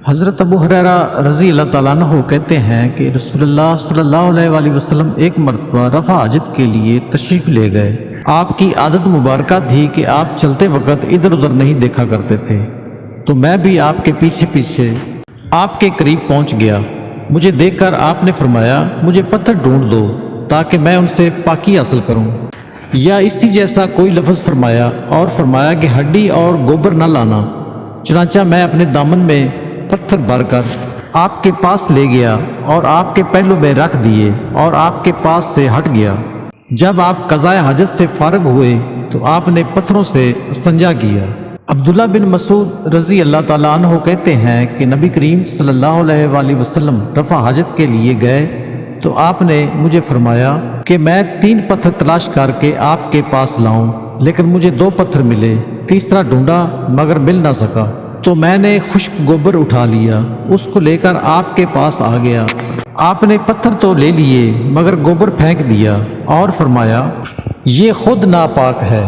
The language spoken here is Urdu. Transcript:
حضرت ابو ہریرہ رضی اللہ تعالیٰ عنہ کہتے ہیں کہ رسول اللہ صلی اللہ علیہ وآلہ وسلم ایک مرتبہ رفع حاجت کے لیے تشریف لے گئے۔ آپ کی عادت مبارکہ تھی کہ آپ چلتے وقت ادھر ادھر نہیں دیکھا کرتے تھے، تو میں بھی آپ کے پیچھے پیچھے آپ کے قریب پہنچ گیا۔ مجھے دیکھ کر آپ نے فرمایا مجھے پتھر ڈھونڈ دو تاکہ میں ان سے پاکی حاصل کروں، یا اسی جیسا کوئی لفظ فرمایا، اور فرمایا کہ ہڈی اور گوبر نہ لانا۔ چنانچہ میں اپنے دامن میں پتھر بھر کر آپ کے پاس لے گیا اور آپ کے پہلو میں رکھ دیے اور آپ کے پاس سے ہٹ گیا۔ جب آپ قضائے حاجت سے فارغ ہوئے تو آپ نے پتھروں سے استنجا کیا۔ عبداللہ بن مسعود رضی اللہ تعالیٰ عنہ کہتے ہیں کہ نبی کریم صلی اللہ علیہ وآلہ وسلم رفع حاجت کے لیے گئے تو آپ نے مجھے فرمایا کہ میں 3 پتھر تلاش کر کے آپ کے پاس لاؤں، لیکن مجھے 2 پتھر ملے، تیسرا ڈھونڈا مگر مل نہ سکا، تو میں نے خشک گوبر اٹھا لیا، اس کو لے کر آپ کے پاس آ گیا۔ آپ نے پتھر تو لے لیے مگر گوبر پھینک دیا اور فرمایا یہ خود ناپاک ہے۔